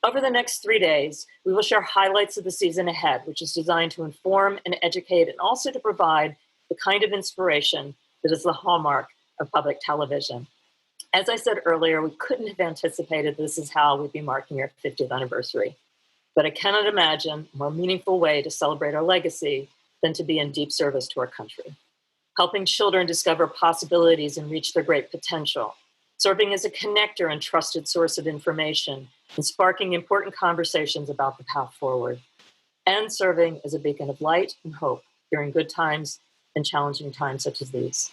Over the next 3 days, we will share highlights of the season ahead, which is designed to inform and educate and also to provide the kind of inspiration that is the hallmark of public television. As I said earlier, we couldn't have anticipated this is how we'd be marking our 50th anniversary. But I cannot imagine a more meaningful way to celebrate our legacy than to be in deep service to our country, helping children discover possibilities and reach their great potential, serving as a connector and trusted source of information, and sparking important conversations about the path forward, and serving as a beacon of light and hope during good times and challenging times such as these.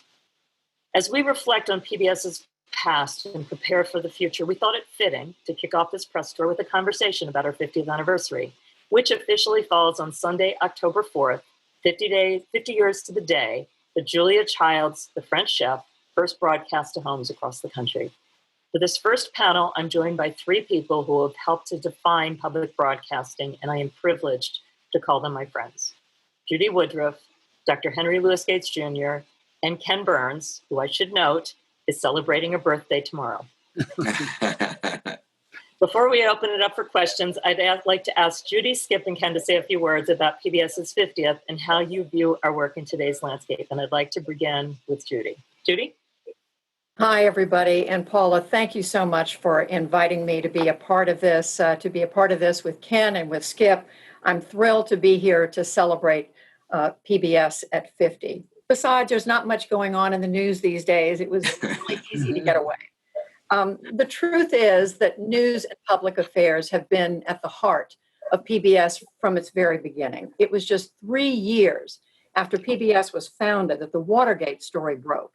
As we reflect on PBS's past and prepare for the future, we thought it fitting to kick off this press tour with a conversation about our 50th anniversary, which officially falls on Sunday, October 4th, 50 years to the day that Julia Child's The French Chef first broadcast to homes across the country. For this first panel, I'm joined by three people who have helped to define public broadcasting, and I am privileged to call them my friends. Judy Woodruff, Dr. Henry Louis Gates Jr., and Ken Burns, who I should note is celebrating a birthday tomorrow. Before we open it up for questions, I'd like to ask Judy, Skip, and Ken to say a few words about PBS's 50th and how you view our work in today's landscape. And I'd like to begin with Judy. Judy? Hi, everybody. And Paula, thank you so much for inviting me to be a part of this, with Ken and with Skip. I'm thrilled to be here to celebrate PBS at 50. Besides, there's not much going on in the news these days. It was really easy to get away. The truth is that news and public affairs have been at the heart of PBS from its very beginning. It was just 3 years after PBS was founded that the Watergate story broke.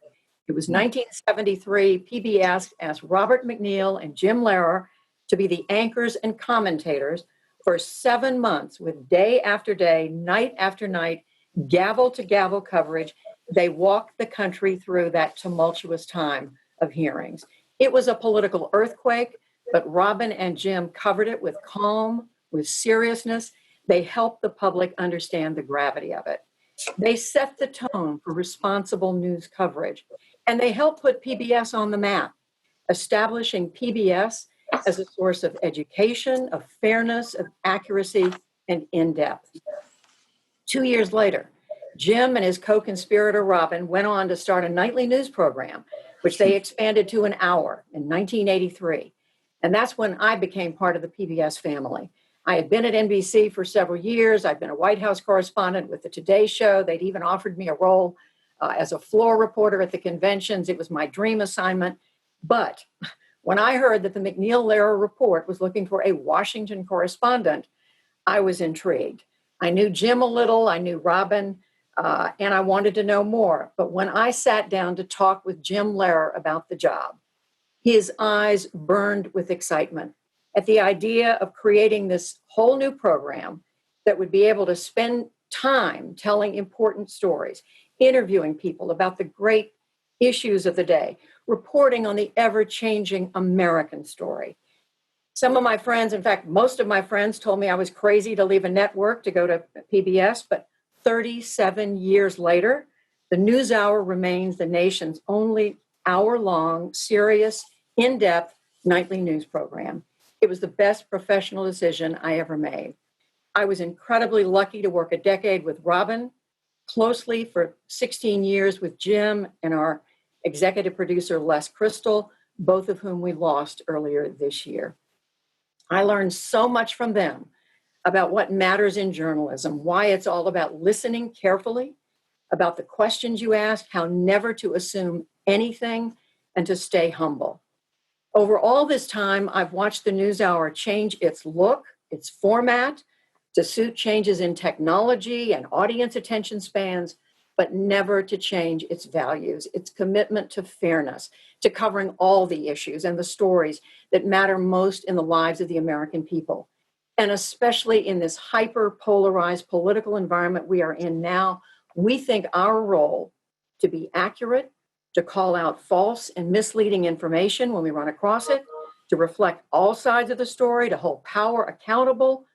It was 1973. PBS asked Robert McNeil and Jim Lehrer to be the anchors and commentators for 7 months with day after day, night after night, gavel to gavel coverage. They walked the country through that tumultuous time of hearings. It was a political earthquake, but Robin and Jim covered it with calm, with seriousness. They helped the public understand the gravity of it. They set the tone for responsible news coverage, and they helped put PBS on the map, establishing PBS as a source of education, of fairness, of accuracy, and in-depth. 2 years later, Jim and his co-conspirator Robin went on to start a nightly news program, which they expanded to an hour in 1983. And that's when I became part of the PBS family. I had been at NBC for several years. I'd been a White House correspondent with the Today Show. They'd even offered me a role as a floor reporter at the conventions. It was my dream assignment. But when I heard that the McNeil-Lehrer report was looking for a Washington correspondent, I was intrigued. I knew Jim a little, I knew Robin, and I wanted to know more. But when I sat down to talk with Jim Lehrer about the job, his eyes burned with excitement at the idea of creating this whole new program that would be able to spend time telling important stories, interviewing people about the great issues of the day, reporting on the ever-changing American story. Some of my friends, in fact, most of my friends told me I was crazy to leave a network to go to PBS, but 37 years later, the NewsHour remains the nation's only hour-long, serious, in-depth nightly news program. It was the best professional decision I ever made. I was incredibly lucky to work a decade with Robin, closely for 16 years with Jim and our executive producer, Les Crystal, both of whom we lost earlier this year. I learned so much from them about what matters in journalism, why it's all about listening carefully, about the questions you ask, how never to assume anything, and to stay humble. Over all this time, I've watched the NewsHour change its look, its format, to suit changes in technology and audience attention spans, but never to change its values, its commitment to fairness, to covering all the issues and the stories that matter most in the lives of the American people. And especially in this hyper-polarized political environment we are in now, we think our role to be accurate, to call out false and misleading information when we run across it, to reflect all sides of the story, to hold power accountable,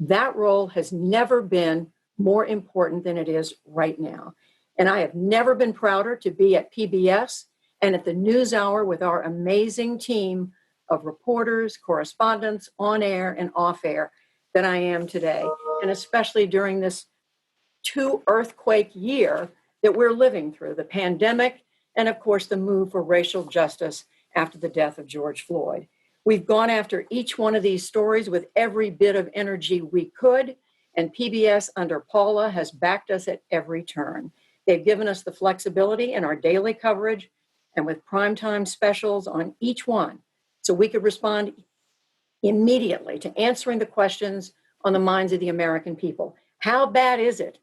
that role has never been more important than it is right now. And I have never been prouder to be at PBS and at the NewsHour with our amazing team of reporters, correspondents, on air and off air than I am today. And especially during this 2-earthquake year that we're living through, the pandemic, and of course, the move for racial justice after the death of George Floyd. We've gone after each one of these stories with every bit of energy we could, and PBS under Paula has backed us at every turn. They've given us the flexibility in our daily coverage and with primetime specials on each one, so we could respond immediately to answering the questions on the minds of the American people. How bad is it?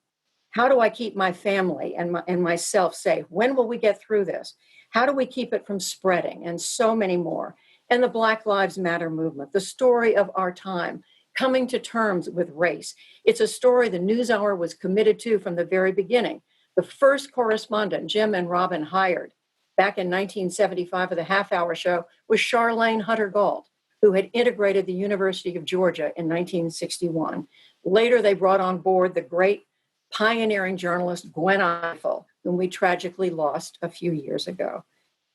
How do I keep my family and myself safe? When will we get through this? How do we keep it from spreading? And so many more. And the Black Lives Matter movement, the story of our time, coming to terms with race. It's a story the NewsHour was committed to from the very beginning. The first correspondent Jim and Robin hired back in 1975 for the half-hour show was Charlene Hunter-Gault, who had integrated the University of Georgia in 1961. Later, they brought on board the great pioneering journalist Gwen Ifill, whom we tragically lost a few years ago.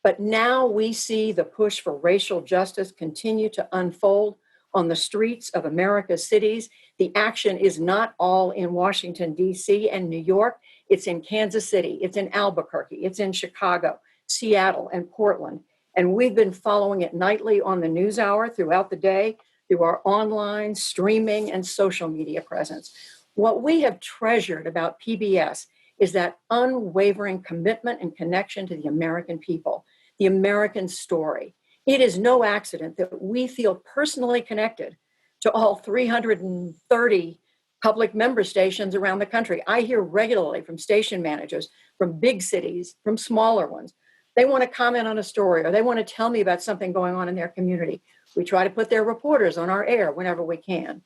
But now we see the push for racial justice continue to unfold on the streets of America's cities. The action is not all in Washington, D.C. and New York. It's in Kansas City, it's in Albuquerque, it's in Chicago, Seattle, and Portland. And we've been following it nightly on the NewsHour throughout the day, through our online, streaming, and social media presence. What we have treasured about PBS is that unwavering commitment and connection to the American people, the American story. It is no accident that we feel personally connected to all 330 public member stations around the country. I hear regularly from station managers, from big cities, from smaller ones. They want to comment on a story or they want to tell me about something going on in their community. We try to put their reporters on our air whenever we can.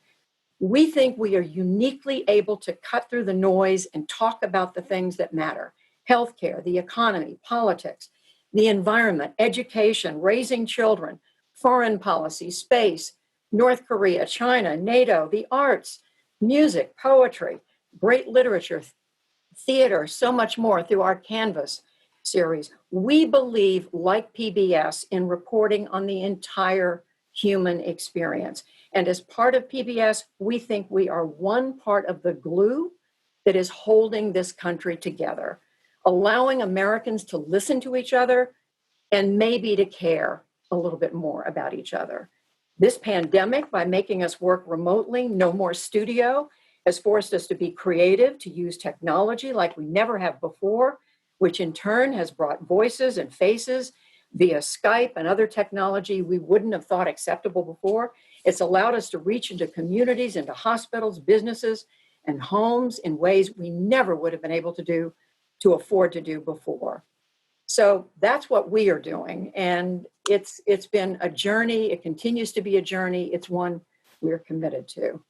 We think we are uniquely able to cut through the noise and talk about the things that matter: healthcare, the economy, politics, the environment, education, raising children, foreign policy, space, North Korea, China, NATO, the arts, music, poetry, great literature, theater, so much more through our Canvas series. We believe, like PBS, in reporting on the entire human experience. And as part of PBS, we think we are one part of the glue that is holding this country together, allowing Americans to listen to each other and maybe to care a little bit more about each other. This pandemic, by making us work remotely, no more studio, has forced us to be creative, to use technology like we never have before, which in turn has brought voices and faces via Skype and other technology we wouldn't have thought acceptable before. It's allowed us to reach into communities, into hospitals, businesses, and homes in ways we never would have been able to afford to do before. So that's what we are doing. And it's been a journey. It continues to be a journey. It's one we're committed to.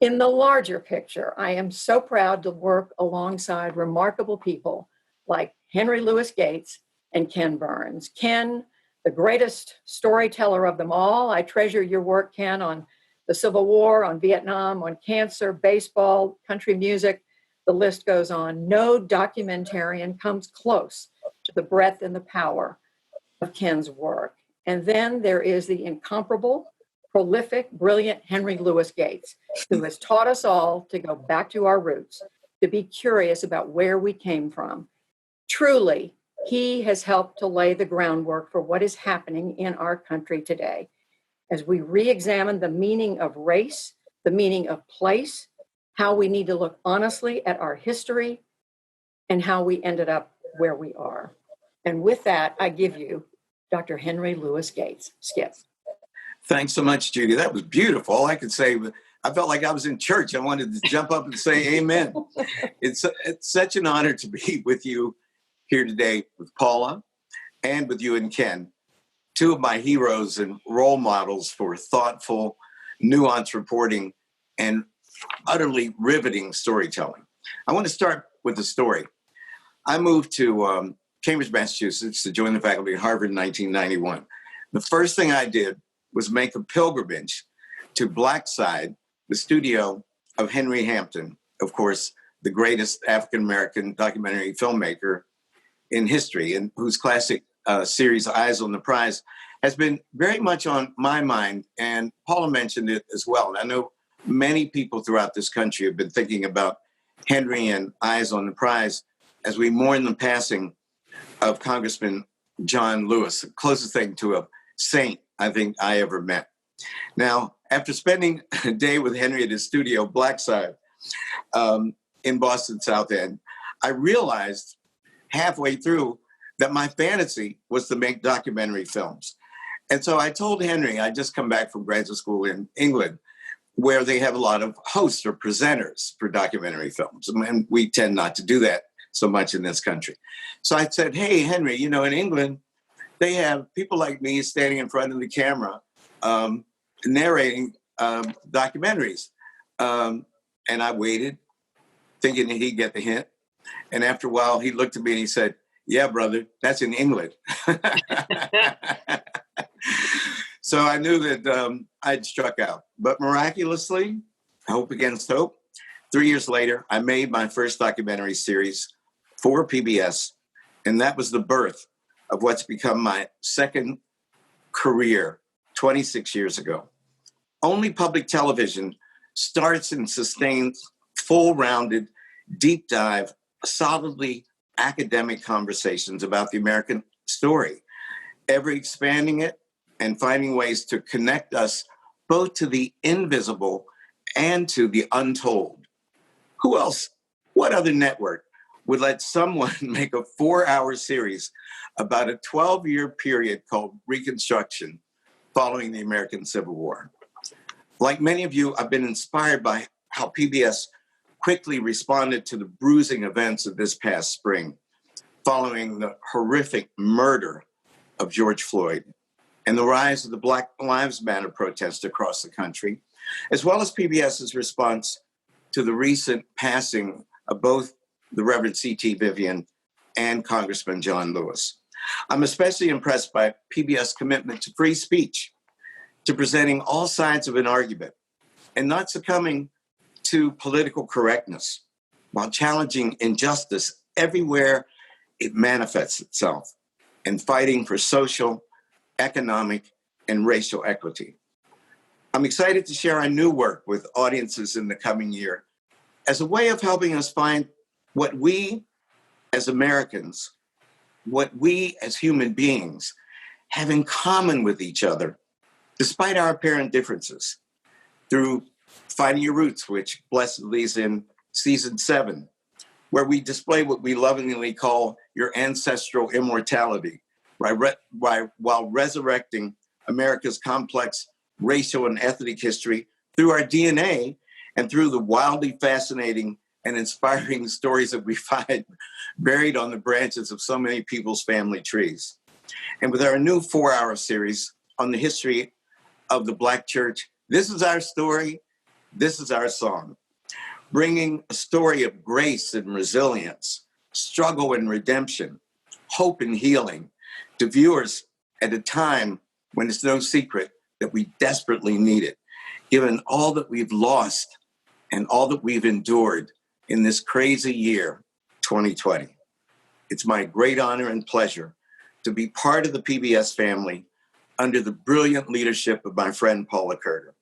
In the larger picture, I am so proud to work alongside remarkable people like Henry Louis Gates and Ken Burns. Ken, the greatest storyteller of them all. I treasure your work, Ken, on the Civil War, on Vietnam, on cancer, baseball, country music. The list goes on. No documentarian comes close to the breadth and the power of Ken's work. And then there is the incomparable, prolific, brilliant Henry Louis Gates, who has taught us all to go back to our roots, to be curious about where we came from. Truly, he has helped to lay the groundwork for what is happening in our country today. As we re-examine the meaning of race, the meaning of place, how we need to look honestly at our history, and how we ended up where we are. And with that, I give you Dr. Henry Louis Gates. Skip. Thanks so much, Judy. That was beautiful. All I could say, I felt like I was in church. I wanted to jump up and say amen. It's such an honor to be with you here today with Paula and with you and Ken, two of my heroes and role models for thoughtful, nuanced reporting and utterly riveting storytelling. I want to start with a story. I moved to Cambridge, Massachusetts to join the faculty at Harvard in 1991. The first thing I did was make a pilgrimage to Blackside, the studio of Henry Hampton, of course, the greatest African-American documentary filmmaker in history, and whose classic series, Eyes on the Prize, has been very much on my mind, and Paula mentioned it as well. And I know many people throughout this country have been thinking about Henry and Eyes on the Prize as we mourn the passing of Congressman John Lewis, the closest thing to a saint I think I ever met. Now, after spending a day with Henry at his studio, Blackside, in Boston South End, I realized halfway through that my fantasy was to make documentary films. And so I told Henry, I just come back from graduate school in England, where they have a lot of hosts or presenters for documentary films. And we tend not to do that so much in this country. So I said, hey, Henry, you know, in England, they have people like me standing in front of the camera narrating documentaries. And I waited, thinking that he'd get the hint. And after a while, he looked at me and he said, yeah, brother, that's in England. So I knew that I'd struck out. But miraculously, hope against hope, 3 years later, I made my first documentary series for PBS. And that was the birth of what's become my second career 26 years ago. Only public television starts and sustains full-rounded, deep dive, solidly academic conversations about the American story, ever expanding it and finding ways to connect us both to the invisible and to the untold. Who else, what other network would let someone make a 4-hour series about a 12-year period called Reconstruction following the American Civil War? Like many of you, I've been inspired by how PBS quickly responded to the bruising events of this past spring, following the horrific murder of George Floyd and the rise of the Black Lives Matter protests across the country, as well as PBS's response to the recent passing of both the Reverend C.T. Vivian and Congressman John Lewis. I'm especially impressed by PBS' commitment to free speech, to presenting all sides of an argument, and not succumbing to political correctness, while challenging injustice everywhere it manifests itself, and fighting for social, economic, and racial equity. I'm excited to share our new work with audiences in the coming year as a way of helping us find what we as Americans, what we as human beings have in common with each other, despite our apparent differences, through Finding Your Roots, which blessedly is in season 7, where we display what we lovingly call your ancestral immortality, while resurrecting America's complex racial and ethnic history through our DNA and through the wildly fascinating and inspiring stories that we find buried on the branches of so many people's family trees. And with our new 4-hour series on the history of the Black church, this is our story, this is our song, bringing a story of grace and resilience, struggle and redemption, hope and healing to viewers at a time when it's no secret that we desperately need it, given all that we've lost and all that we've endured in this crazy year, 2020. It's my great honor and pleasure to be part of the PBS family under the brilliant leadership of my friend Paula Kerger.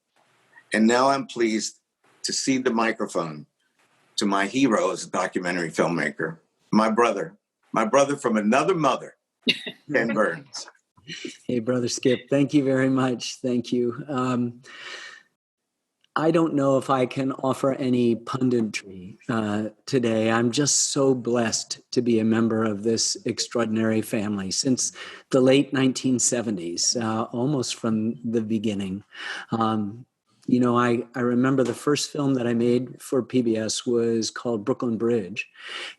And now I'm pleased to cede the microphone to my hero as a documentary filmmaker, my brother from another mother, Ken Burns. Hey, Brother Skip, thank you very much. Thank you. I don't know if I can offer any punditry today. I'm just so blessed to be a member of this extraordinary family since the late 1970s, almost from the beginning. You know, I remember the first film that I made for PBS was called Brooklyn Bridge.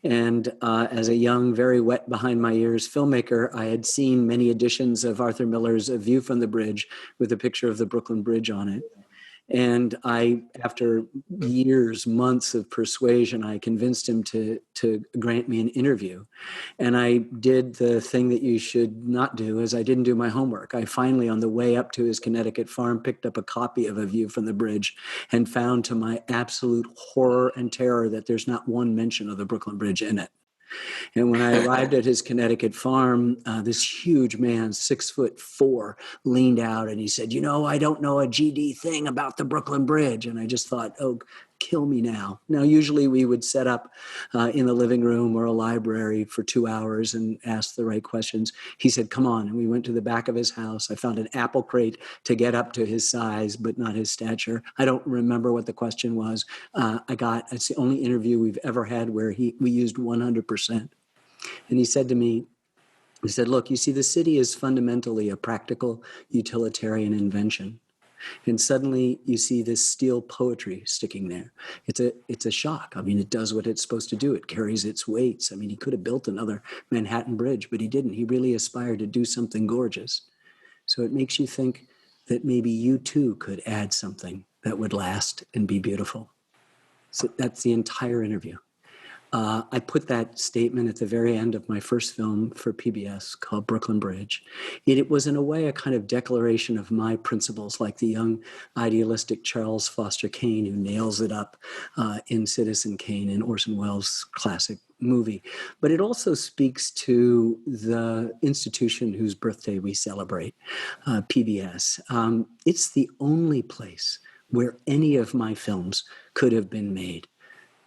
And as a young, very wet behind my ears filmmaker, I had seen many editions of Arthur Miller's A View from the Bridge with a picture of the Brooklyn Bridge on it. And I, after years, months of persuasion, I convinced him to grant me an interview. And I did the thing that you should not do, is I didn't do my homework. I finally, on the way up to his Connecticut farm, picked up a copy of A View from the Bridge and found, to my absolute horror and terror, that there's not one mention of the Brooklyn Bridge in it. And when I arrived at his Connecticut farm, this huge man, 6'4", leaned out and he said, "You know, I don't know a GD thing about the Brooklyn Bridge." And I just thought, oh, kill me now. Now, usually we would set up in the living room or a library for 2 hours and ask the right questions. He said, "Come on." And we went to the back of his house. I found an apple crate to get up to his size, but not his stature. I don't remember what the question was. It's the only interview we've ever had where we used 100%. And he said to me, he said, "Look, you see, the city is fundamentally a practical utilitarian invention. And suddenly you see this steel poetry sticking there. It's a shock. I mean, it does what it's supposed to do. It carries its weights. I mean, he could have built another Manhattan Bridge, but he didn't. He really aspired to do something gorgeous. So it makes you think that maybe you too could add something that would last and be beautiful." So that's the entire interview. I put that statement at the very end of my first film for PBS called Brooklyn Bridge. It was in a way a kind of declaration of my principles, like the young idealistic Charles Foster Kane who nails it up in Citizen Kane, in Orson Welles' classic movie. But it also speaks to the institution whose birthday we celebrate, PBS. It's the only place where any of my films could have been made,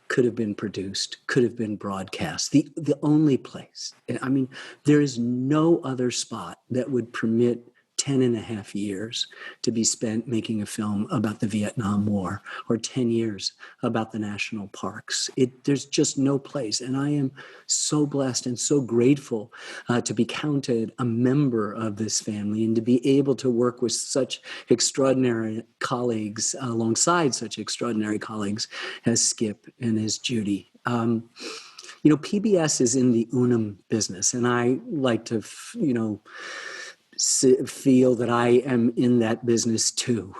could have been produced, could have been broadcast. The only place. I mean, there is no other spot that would permit 10 and a half years to be spent making a film about the Vietnam War, or 10 years about the national parks. There's just no place. And I am so blessed and so grateful to be counted a member of this family and to be able to work with such extraordinary colleagues, alongside such extraordinary colleagues as Skip and as Judy. PBS is in the unum business, and I like to, feel that I am in that business too.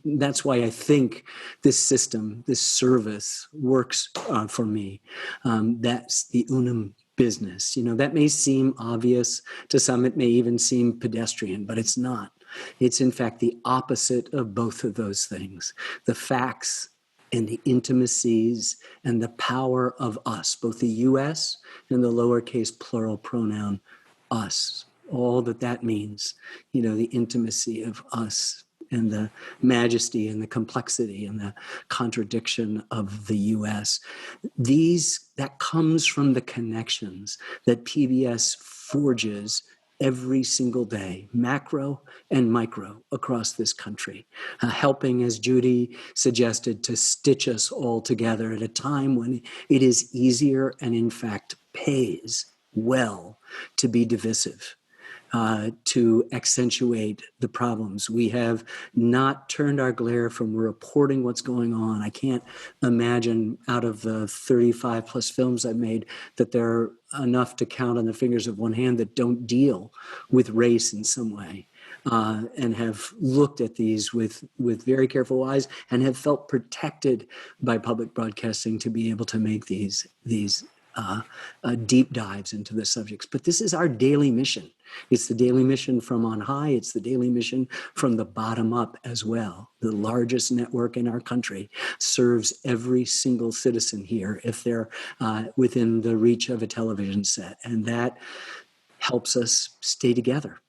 That's why I think this system, this service works for me. That's the unum business. That may seem obvious to some. It may even seem pedestrian, but it's not. It's in fact the opposite of both of those things. The facts and the intimacies and the power of us, both the US and the lowercase plural pronoun us. All that means, the intimacy of us and the majesty and the complexity and the contradiction of the US. That comes from the connections that PBS forges every single day, macro and micro, across this country, helping, as Judy suggested, to stitch us all together at a time when it is easier and in fact pays well to be divisive. To accentuate the problems. We have not turned our glare from reporting what's going on. I can't imagine, out of the 35 plus films I've made, that there are enough to count on the fingers of one hand that don't deal with race in some way. And have looked at these with very careful eyes and have felt protected by public broadcasting to be able to make these deep dives into the subjects. But this is our daily mission. It's the daily mission from on high. It's the daily mission from the bottom up as well. The largest network in our country serves every single citizen here if they're within the reach of a television set. And that helps us stay together,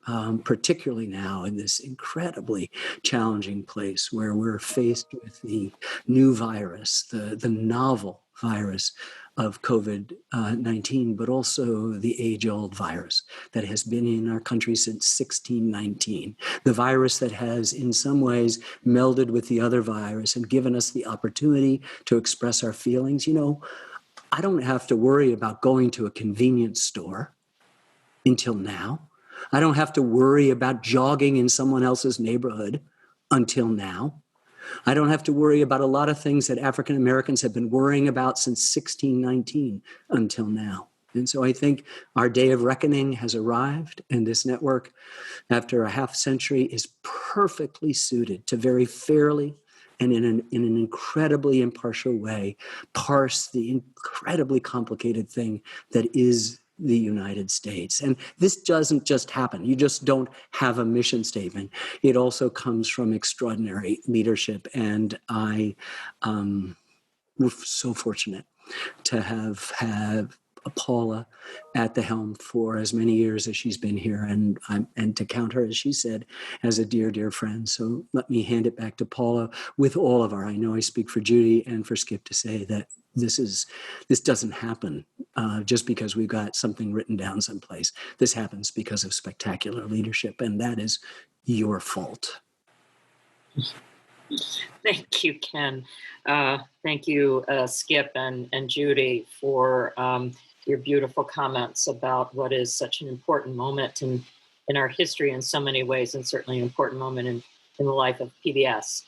particularly now in this incredibly challenging place where we're faced with the new virus, the novel virus of COVID-19, but also the age-old virus that has been in our country since 1619. The virus that has, in some ways, melded with the other virus and given us the opportunity to express our feelings. I don't have to worry about going to a convenience store until now. I don't have to worry about jogging in someone else's neighborhood until now. I don't have to worry about a lot of things that African Americans have been worrying about since 1619 until now. And so I think our day of reckoning has arrived, and this network, after a half century, is perfectly suited to very fairly and in an incredibly impartial way parse the incredibly complicated thing that is the United States. And this doesn't just happen. You just don't have a mission statement. It also comes from extraordinary leadership. And we're so fortunate to have Paula at the helm for as many years as she's been here, and to count her, as she said, as a dear, dear friend. So let me hand it back to Paula with all of I know I speak for Judy and for Skip to say that this doesn't happen just because we've got something written down someplace. This happens because of spectacular leadership, and that is your fault. Thank you, Ken. Thank you, Skip and Judy, for your beautiful comments about what is such an important moment in our history in so many ways, and certainly an important moment in the life of PBS.